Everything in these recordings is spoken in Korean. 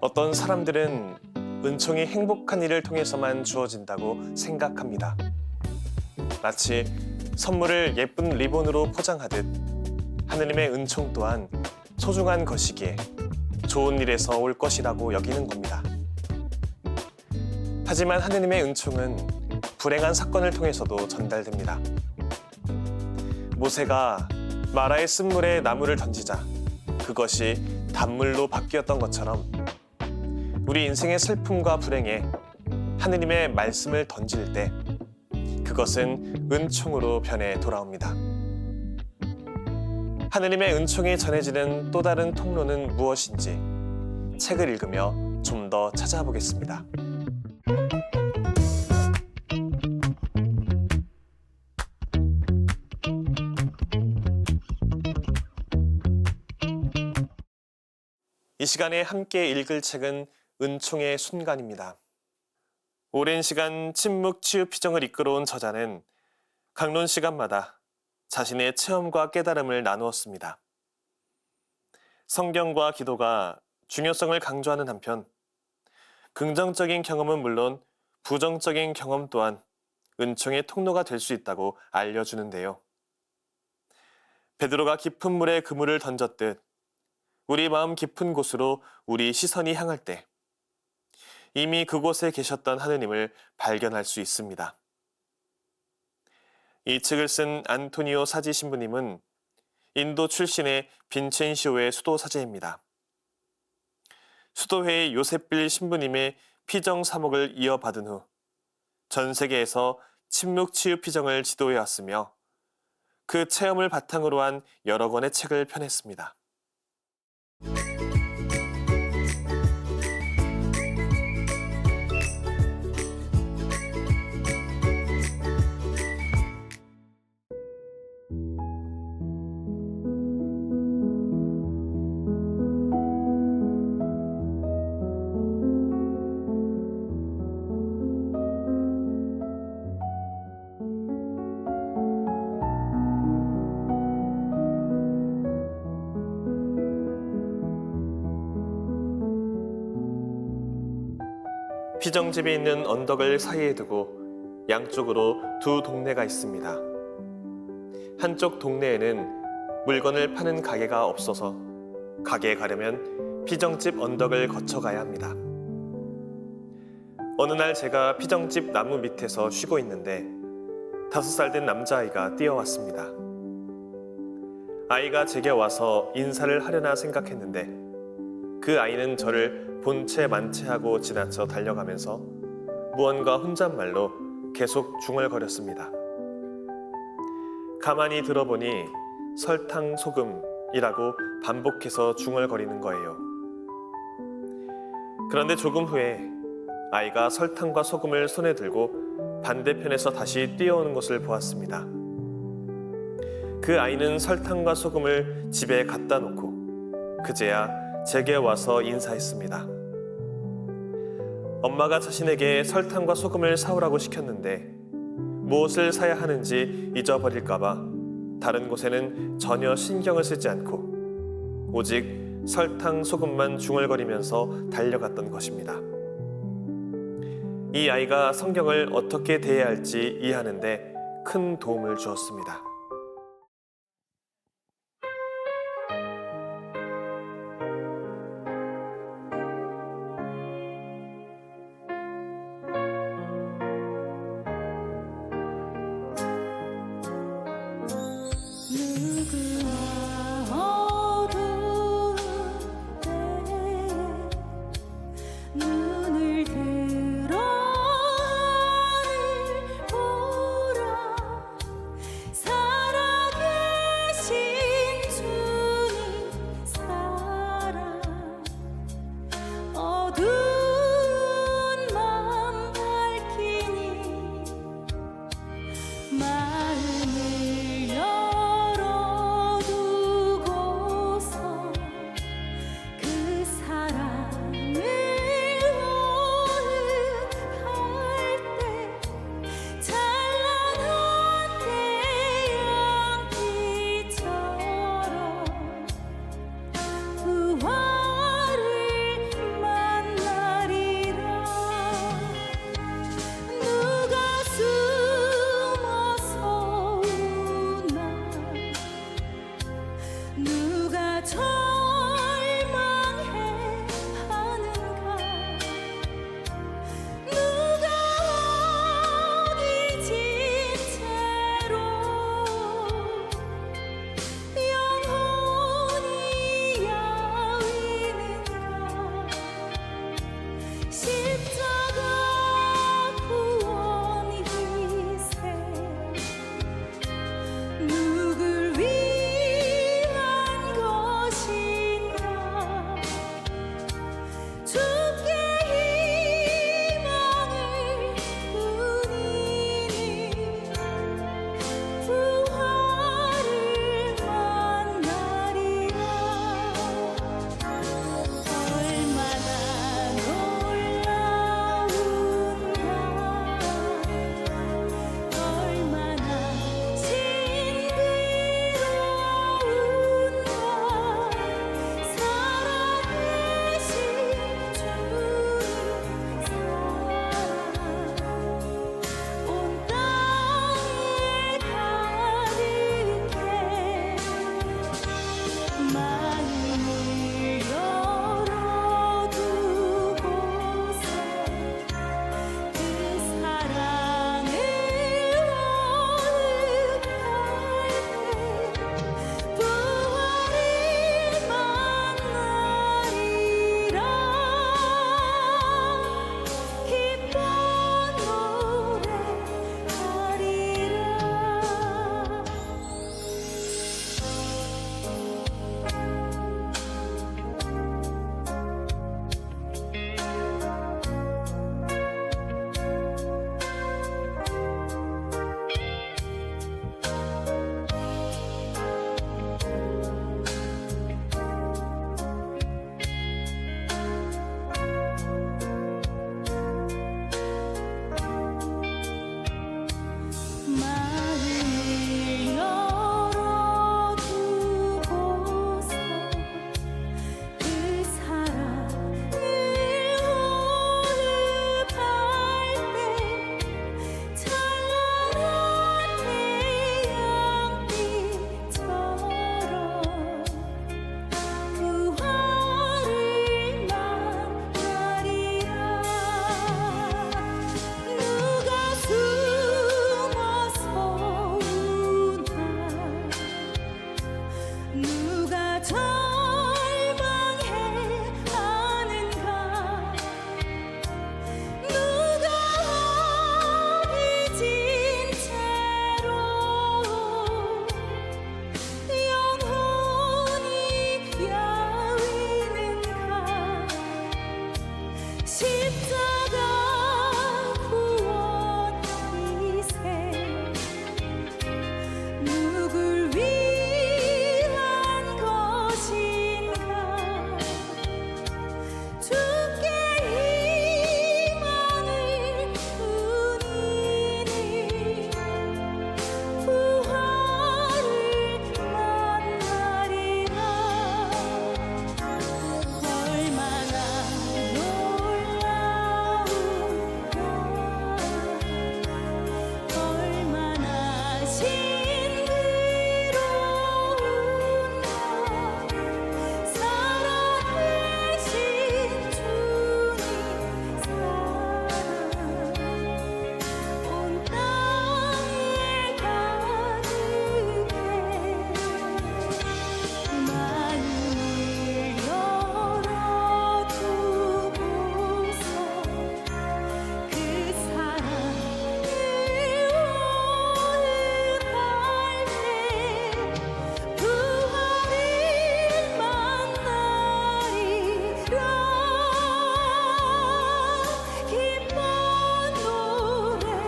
어떤 사람들은 은총이 행복한 일을 통해서만 주어진다고 생각합니다. 마치 선물을 예쁜 리본으로 포장하듯 하느님의 은총 또한 소중한 것이기에 좋은 일에서 올 것이라고 여기는 겁니다. 하지만 하느님의 은총은 불행한 사건을 통해서도 전달됩니다. 모세가 마라의 쓴물에 나무를 던지자 그것이 단물로 바뀌었던 것처럼 우리 인생의 슬픔과 불행에 하느님의 말씀을 던질 때 그것은 은총으로 변해 돌아옵니다. 하느님의 은총이 전해지는 또 다른 통로는 무엇인지 책을 읽으며 좀 더 찾아보겠습니다. 이 시간에 함께 읽을 책은 은총의 순간입니다. 오랜 시간 침묵 치유 피정을 이끌어온 저자는 강론 시간마다 자신의 체험과 깨달음을 나누었습니다. 성경과 기도가 중요성을 강조하는 한편 긍정적인 경험은 물론 부정적인 경험 또한 은총의 통로가 될 수 있다고 알려주는데요. 베드로가 깊은 물에 그물을 던졌듯 우리 마음 깊은 곳으로 우리 시선이 향할 때 이미 그곳에 계셨던 하느님을 발견할 수 있습니다. 이 책을 쓴 안토니오 사지 신부님은 인도 출신의 빈첸시오의 수도 사제입니다. 수도회의 요셉빌 신부님의 피정 사목을 이어받은 후 전 세계에서 침묵 치유 피정을 지도해왔으며 그 체험을 바탕으로 한 여러 권의 책을 펴냈습니다. 피정집이 있는 언덕을 사이에 두고 양쪽으로 두 동네가 있습니다. 한쪽 동네에는 물건을 파는 가게가 없어서 가게에 가려면 피정집 언덕을 거쳐가야 합니다. 어느 날 제가 피정집 나무 밑에서 쉬고 있는데 5살 된 남자아이가 뛰어왔습니다. 아이가 제게 와서 인사를 하려나 생각했는데 그 아이는 저를 본체 만체하고 지나쳐 달려가면서 무언가 혼잣말로 계속 중얼거렸습니다. 가만히 들어보니 설탕, 소금이라고 반복해서 중얼거리는 거예요. 그런데 조금 후에 아이가 설탕과 소금을 손에 들고 반대편에서 다시 뛰어오는 것을 보았습니다. 그 아이는 설탕과 소금을 집에 갖다 놓고 그제야 제게 와서 인사했습니다. 엄마가 자신에게 설탕과 소금을 사오라고 시켰는데 무엇을 사야 하는지 잊어버릴까봐 다른 곳에는 전혀 신경을 쓰지 않고 오직 설탕, 소금만 중얼거리면서 달려갔던 것입니다. 이 아이가 성경을 어떻게 대해야 할지 이해하는데 큰 도움을 주었습니다. 눈을 들어 하늘 보라 절망해 하는가 누가 빚진 채로 영원히 야위는가 십자가 구원 희생 누굴 위한 것인가 주께 희망을 두니니 부활을 만나리라 얼마나 놀라운가 얼마나 싱그러운가 살아계신 주님 사랑 온 땅에 가득해 마음을 열어두고서 그 사랑을 호흡할 때 부활을 만나리라 기뻐 노래하리라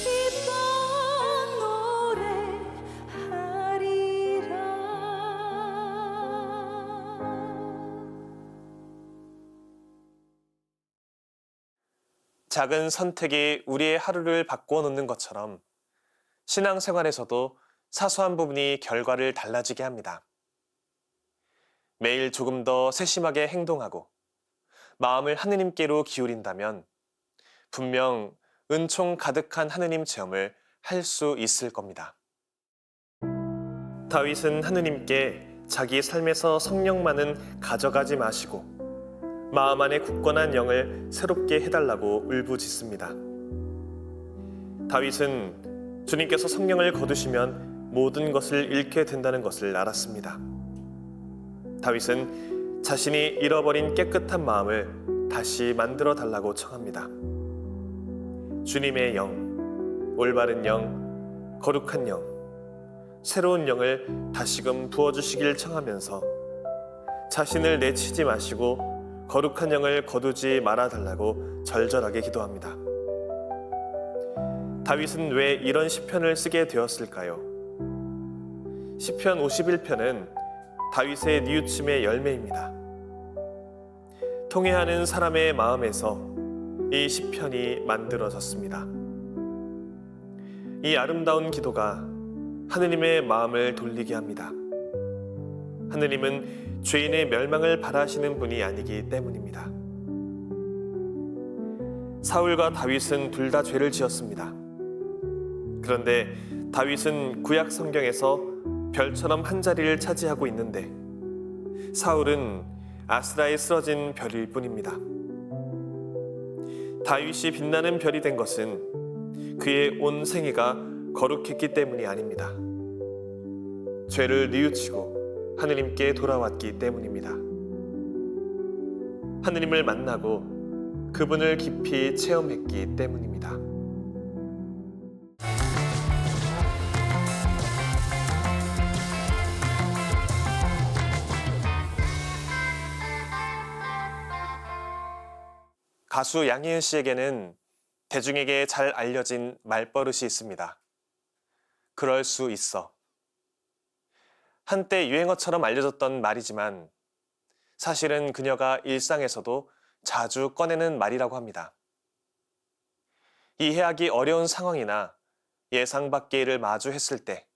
기뻐 노래하리라. 작은 선택이 우리의 하루를 바꾸어 놓는 것처럼 신앙생활에서도 사소한 부분이 결과를 달라지게 합니다. 매일 조금 더 세심하게 행동하고 마음을 하느님께로 기울인다면 분명 은총 가득한 하느님 체험을 할 수 있을 겁니다. 다윗은 하느님께 자기 삶에서 성령만은 가져가지 마시고 마음 안에 굳건한 영을 새롭게 해달라고 울부짖습니다. 다윗은 주님께서 성령을 거두시면 모든 것을 잃게 된다는 것을 알았습니다. 다윗은 자신이 잃어버린 깨끗한 마음을 다시 만들어 달라고 청합니다. 주님의 영, 올바른 영, 거룩한 영, 새로운 영을 다시금 부어주시길 청하면서 자신을 내치지 마시고 거룩한 영을 거두지 말아달라고 절절하게 기도합니다. 다윗은 왜 이런 시편을 쓰게 되었을까요? 시편 51편은 다윗의 뉘우침의 열매입니다. 통회하는 사람의 마음에서 이 시편이 만들어졌습니다. 이 아름다운 기도가 하느님의 마음을 돌리게 합니다. 하느님은 죄인의 멸망을 바라시는 분이 아니기 때문입니다. 사울과 다윗은 둘 다 죄를 지었습니다. 그런데 다윗은 구약 성경에서 별처럼 한 자리를 차지하고 있는데 사울은 아스라에 쓰러진 별일 뿐입니다. 다윗이 빛나는 별이 된 것은 그의 온 생애가 거룩했기 때문이 아닙니다. 죄를 뉘우치고 하느님께 돌아왔기 때문입니다. 하느님을 만나고 그분을 깊이 체험했기 때문입니다. 가수 양희은 씨에게는 대중에게 잘 알려진 말버릇이 있습니다. 그럴 수 있어. 한때 유행어처럼 알려졌던 말이지만 사실은 그녀가 일상에서도 자주 꺼내는 말이라고 합니다. 이해하기 어려운 상황이나 예상 밖의 일을 마주했을 때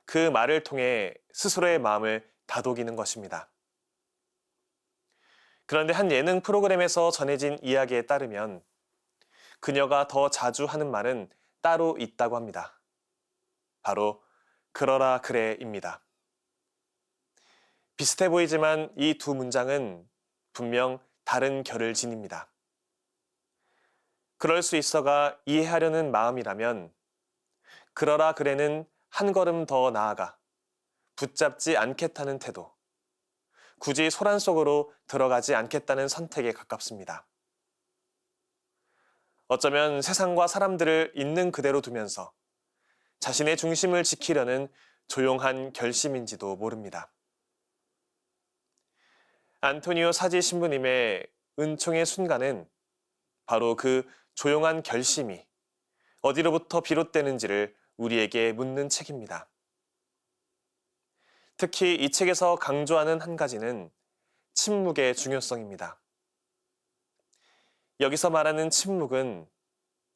그 말을 통해 스스로의 마음을 다독이는 것입니다. 그런데 한 예능 프로그램에서 전해진 이야기에 따르면 그녀가 더 자주 하는 말은 따로 있다고 합니다. 바로 그러라 그래입니다. 비슷해 보이지만 이 두 문장은 분명 다른 결을 지닙니다. 그럴 수 있어가 이해하려는 마음이라면 그러라 그래는 한 걸음 더 나아가 붙잡지 않겠다는 태도, 굳이 소란 속으로 들어가지 않겠다는 선택에 가깝습니다. 어쩌면 세상과 사람들을 있는 그대로 두면서 자신의 중심을 지키려는 조용한 결심인지도 모릅니다. 안토니오 사지 신부님의 은총의 순간은 바로 그 조용한 결심이 어디로부터 비롯되는지를 우리에게 묻는 책입니다. 특히 이 책에서 강조하는 한 가지는 침묵의 중요성입니다. 여기서 말하는 침묵은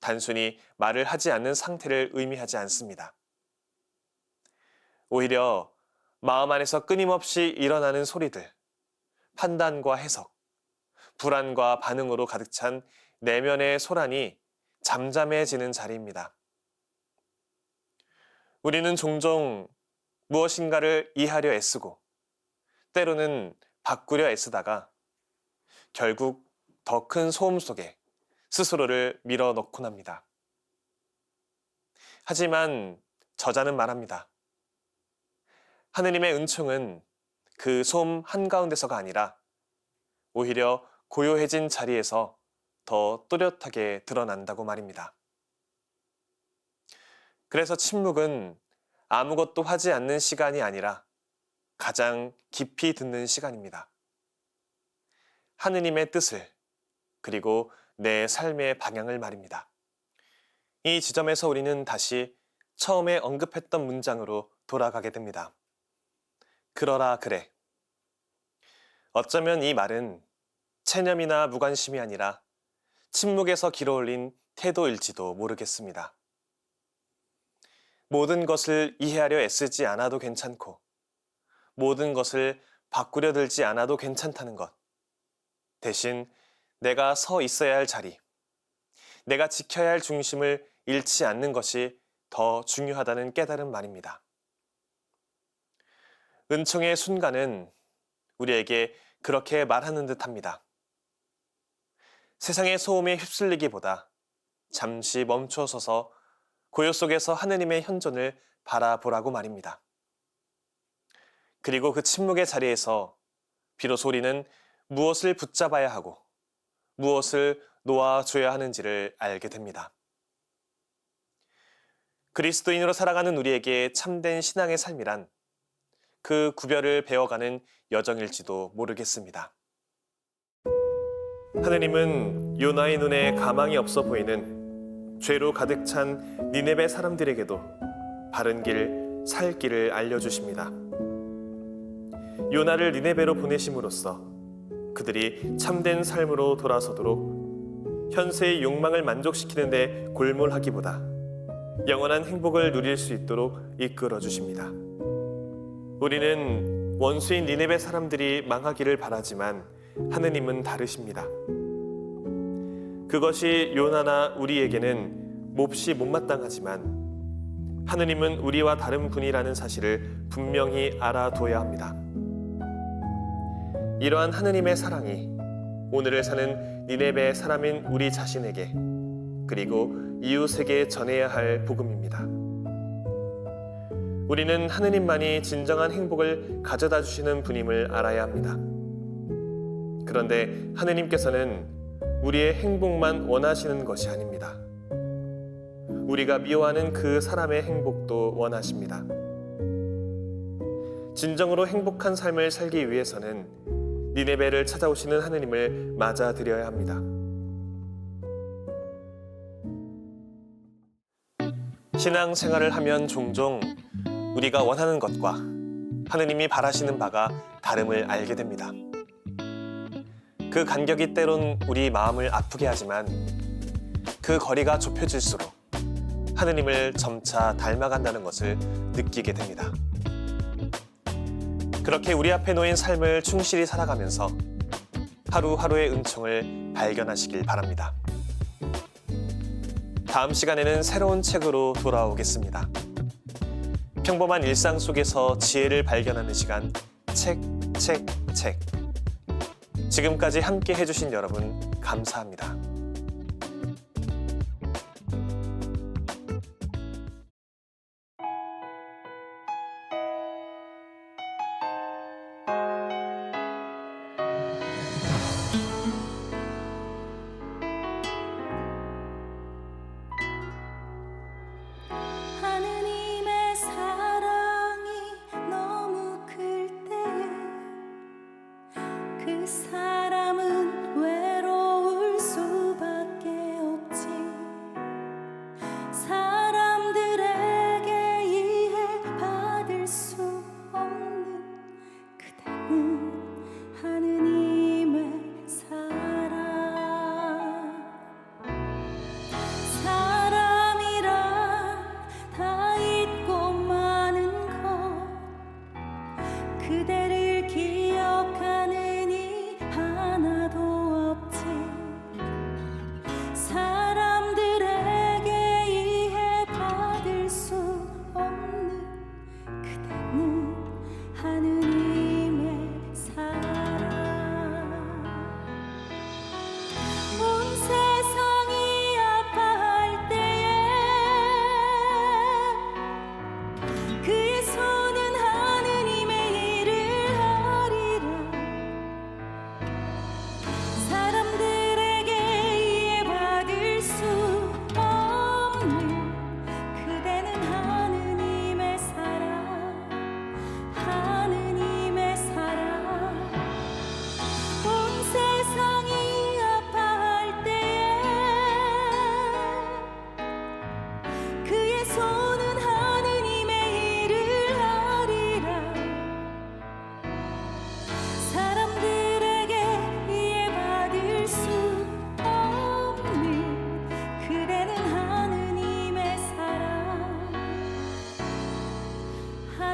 단순히 말을 하지 않는 상태를 의미하지 않습니다. 오히려 마음 안에서 끊임없이 일어나는 소리들, 판단과 해석, 불안과 반응으로 가득 찬 내면의 소란이 잠잠해지는 자리입니다. 우리는 종종 무엇인가를 이해하려 애쓰고 때로는 바꾸려 애쓰다가 결국 더 큰 소음 속에 스스로를 밀어넣곤 합니다. 하지만 저자는 말합니다. 하느님의 은총은 그 소음 한가운데서가 아니라 오히려 고요해진 자리에서 더 또렷하게 드러난다고 말입니다. 그래서 침묵은 아무것도 하지 않는 시간이 아니라 가장 깊이 듣는 시간입니다. 하느님의 뜻을, 그리고 내 삶의 방향을 말입니다. 이 지점에서 우리는 다시 처음에 언급했던 문장으로 돌아가게 됩니다. 그러라 그래. 어쩌면 이 말은 체념이나 무관심이 아니라 침묵에서 길어올린 태도일지도 모르겠습니다. 모든 것을 이해하려 애쓰지 않아도 괜찮고 모든 것을 바꾸려 들지 않아도 괜찮다는 것. 대신 내가 서 있어야 할 자리, 내가 지켜야 할 중심을 잃지 않는 것이 더 중요하다는 깨달은 말입니다. 은총의 순간은 우리에게 그렇게 말하는 듯합니다. 세상의 소음에 휩쓸리기보다 잠시 멈춰서서 고요 속에서 하느님의 현존을 바라보라고 말입니다. 그리고 그 침묵의 자리에서 비로소 우리는 무엇을 붙잡아야 하고 무엇을 놓아줘야 하는지를 알게 됩니다. 그리스도인으로 살아가는 우리에게 참된 신앙의 삶이란 그 구별을 배워가는 여정일지도 모르겠습니다. 하느님은 요나의 눈에 가망이 없어 보이는 죄로 가득 찬 니네베 사람들에게도 바른 길, 살 길을 알려주십니다. 요나를 니네베로 보내심으로써 그들이 참된 삶으로 돌아서도록 현세의 욕망을 만족시키는 데 골몰하기보다 영원한 행복을 누릴 수 있도록 이끌어 주십니다. 우리는 원수인 니네베 사람들이 망하기를 바라지만 하느님은 다르십니다. 그것이 요나나 우리에게는 몹시 못마땅하지만 하느님은 우리와 다른 분이라는 사실을 분명히 알아둬야 합니다. 이러한 하느님의 사랑이 오늘을 사는 니네베 사람인 우리 자신에게 그리고 이웃에게 전해야 할 복음입니다. 우리는 하느님만이 진정한 행복을 가져다 주시는 분임을 알아야 합니다. 그런데 하느님께서는 우리의 행복만 원하시는 것이 아닙니다. 우리가 미워하는 그 사람의 행복도 원하십니다. 진정으로 행복한 삶을 살기 위해서는 니네베를 찾아오시는 하느님을 맞아들여야 합니다. 신앙생활을 하면 종종 우리가 원하는 것과 하느님이 바라시는 바가 다름을 알게 됩니다. 그 간격이 때론 우리 마음을 아프게 하지만 그 거리가 좁혀질수록 하느님을 점차 닮아간다는 것을 느끼게 됩니다. 그렇게 우리 앞에 놓인 삶을 충실히 살아가면서 하루하루의 은총을 발견하시길 바랍니다. 다음 시간에는 새로운 책으로 돌아오겠습니다. 평범한 일상 속에서 지혜를 발견하는 시간, 책. 지금까지 함께 해주신 여러분 감사합니다.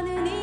하느님